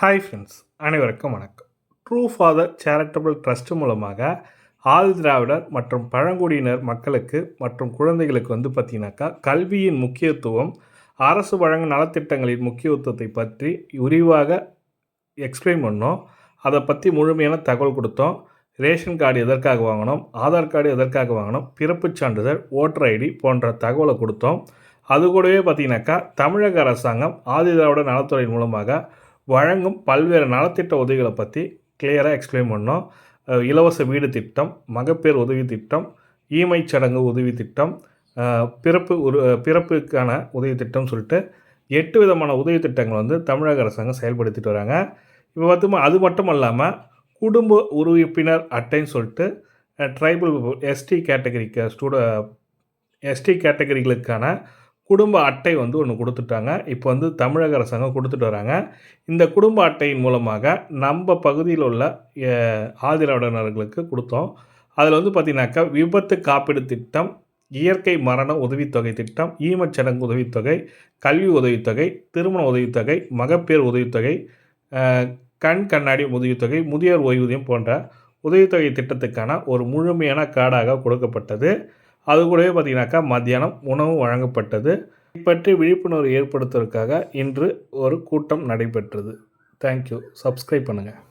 Hi friends, அனைவருக்கும் வணக்கம். True father charitable trust மூலமாக ஆதி திராவிடர் மற்றும் பழங்குடியினர் மக்களுக்கு மற்றும் குழந்தைகளுக்கு பார்த்தீங்கன்னாக்கா கல்வியின் முக்கியத்துவம், அரசு வழங்கும் நலத்திட்டங்களின் முக்கியத்துவத்தை பற்றி விரிவாக எக்ஸ்பிளைன் பண்ணோம். அதை பற்றி முழுமையான தகவல் கொடுத்தோம். ரேஷன் கார்டு எதற்காக வாங்கணும், ஆதார் கார்டு எதற்காக வாங்கணும், பிறப்புச் சான்றிதழ், ஓட்டர் ஐடி போன்ற தகவலை கொடுத்தோம். அது கூடவே பார்த்தீங்கன்னாக்கா தமிழக அரசாங்கம் ஆதி திராவிடர் நலத்துறையின் மூலமாக வழங்கும் பல்வேறு நலத்திட்ட உதவிகளை பற்றி கிளியராக எக்ஸ்பிளைன் பண்ணோம். இலவச வீடு திட்டம், மகப்பேறு உதவி திட்டம், ஈமைச் சடங்கு உதவி திட்டம், பிறப்புக்கான உதவி திட்டம் சொல்லிட்டு 8 விதமான உதவி திட்டங்கள் தமிழக அரசாங்கம் செயல்படுத்திட்டு வராங்க. இப்போ அது மட்டும் இல்லாமல் குடும்ப உறுப்பினர் அட்டைன்னு சொல்லிட்டு ட்ரைபல் எஸ்டி கேட்டகரிகளுக்கான குடும்ப அட்டை ஒன்று கொடுத்துட்டாங்க. இப்போ தமிழக அரசாங்கம் கொடுத்துட்டு வராங்க. இந்த குடும்ப அட்டையின் மூலமாக நம்ம பகுதியில் உள்ள ஆதிதிராவிடர்களுக்கு கொடுத்தோம். அதில் பார்த்திங்கனாக்கா விபத்து காப்பீடு திட்டம், இயற்கை மரண உதவித்தொகை திட்டம், ஈமச்சடங்கு உதவித்தொகை, கல்வி உதவித்தொகை, திருமண உதவித்தொகை, மகப்பேறு உதவித்தொகை, கண் கண்ணாடி உதவித்தொகை, முதியோர் ஓய்வூதியம் போன்ற உதவித்தொகை திட்டத்துக்கான ஒரு முழுமையான கார்டாக கொடுக்கப்பட்டது. அது கூடவே பார்த்திங்கனாக்கா மத்தியானம் உணவு வழங்கப்பட்டது. இதை பற்றி விழிப்புணர்வு ஏற்படுத்துவதற்காக இன்று ஒரு கூட்டம் நடைபெற்றது. தேங்க்யூ. சப்ஸ்கிரைப் பண்ணுங்கள்.